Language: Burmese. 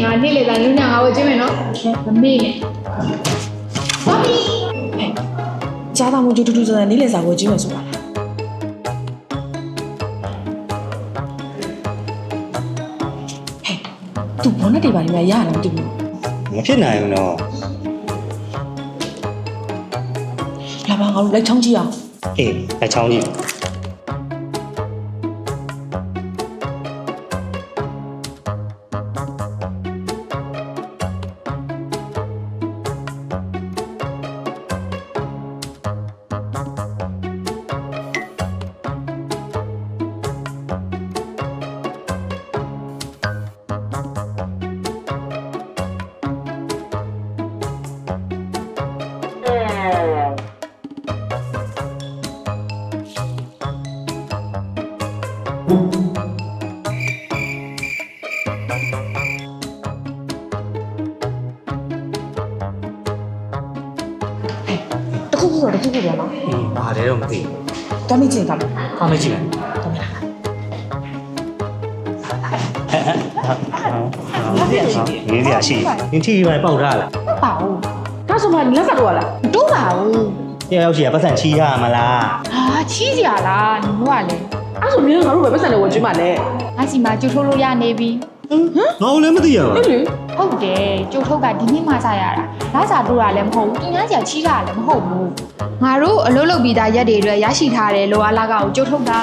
ငါနေ့လေတိုင်းလူညာငါဝယ်ကျွေးမယ်နော်မမေ့နဲ့ဘာပြီ ကြားသားမှုတူတူတူနေလေစာဝယ်ကျွေးမယ်ဆိုတာသူဘောနဲ့တွေပါနေများရရလားမသိဘူး မဖြစ်နိုင်ဘူးနော် လာပါငါတို့လိုက်ချောင်းကြည့်အောင် အေးအချောင်းကြီးတခုခုတော့နော် အေးဘာလဲတော့မသိ တမ်းမချင်းကမယ် ဘူးအားမကြည့်လိုက် တော်မလား ရေးစရာရှိရင် TV ပဲပေါက်ထားလား ပါဘူးဒါဆိုမှလက်ဆက်တော့လားမတိုးပါဘူး တယောက်ရှိရပတ်စံချီရမလား ဟာချီးစရာလားညီမကလည်း အဲ့ဆိုမျိုးငါတို့ပဲပတ်စံလေးဝယ်ကျွေးမှာလဲ ငါစီမှာကြိုးထိုးလို့ရနေပြီ ငါ့ကိုလည်းမသိရပါ ဟုတ်လေ ဟုတ်တယ်ကြိုးထုတ်ကဒီနေ့မှစရတာလာစာတိုးတာလည်းမဟုတ်ဘူးတင်ငန်းစရာချီးတာလည်းမဟုတ်ဘူးငါတို့အလုပ်လုပ်ပြီးသားရက်တွေအတွက်ရရှိထားတဲ့လိုအားလာကကိုကြိုးထုတ်တာ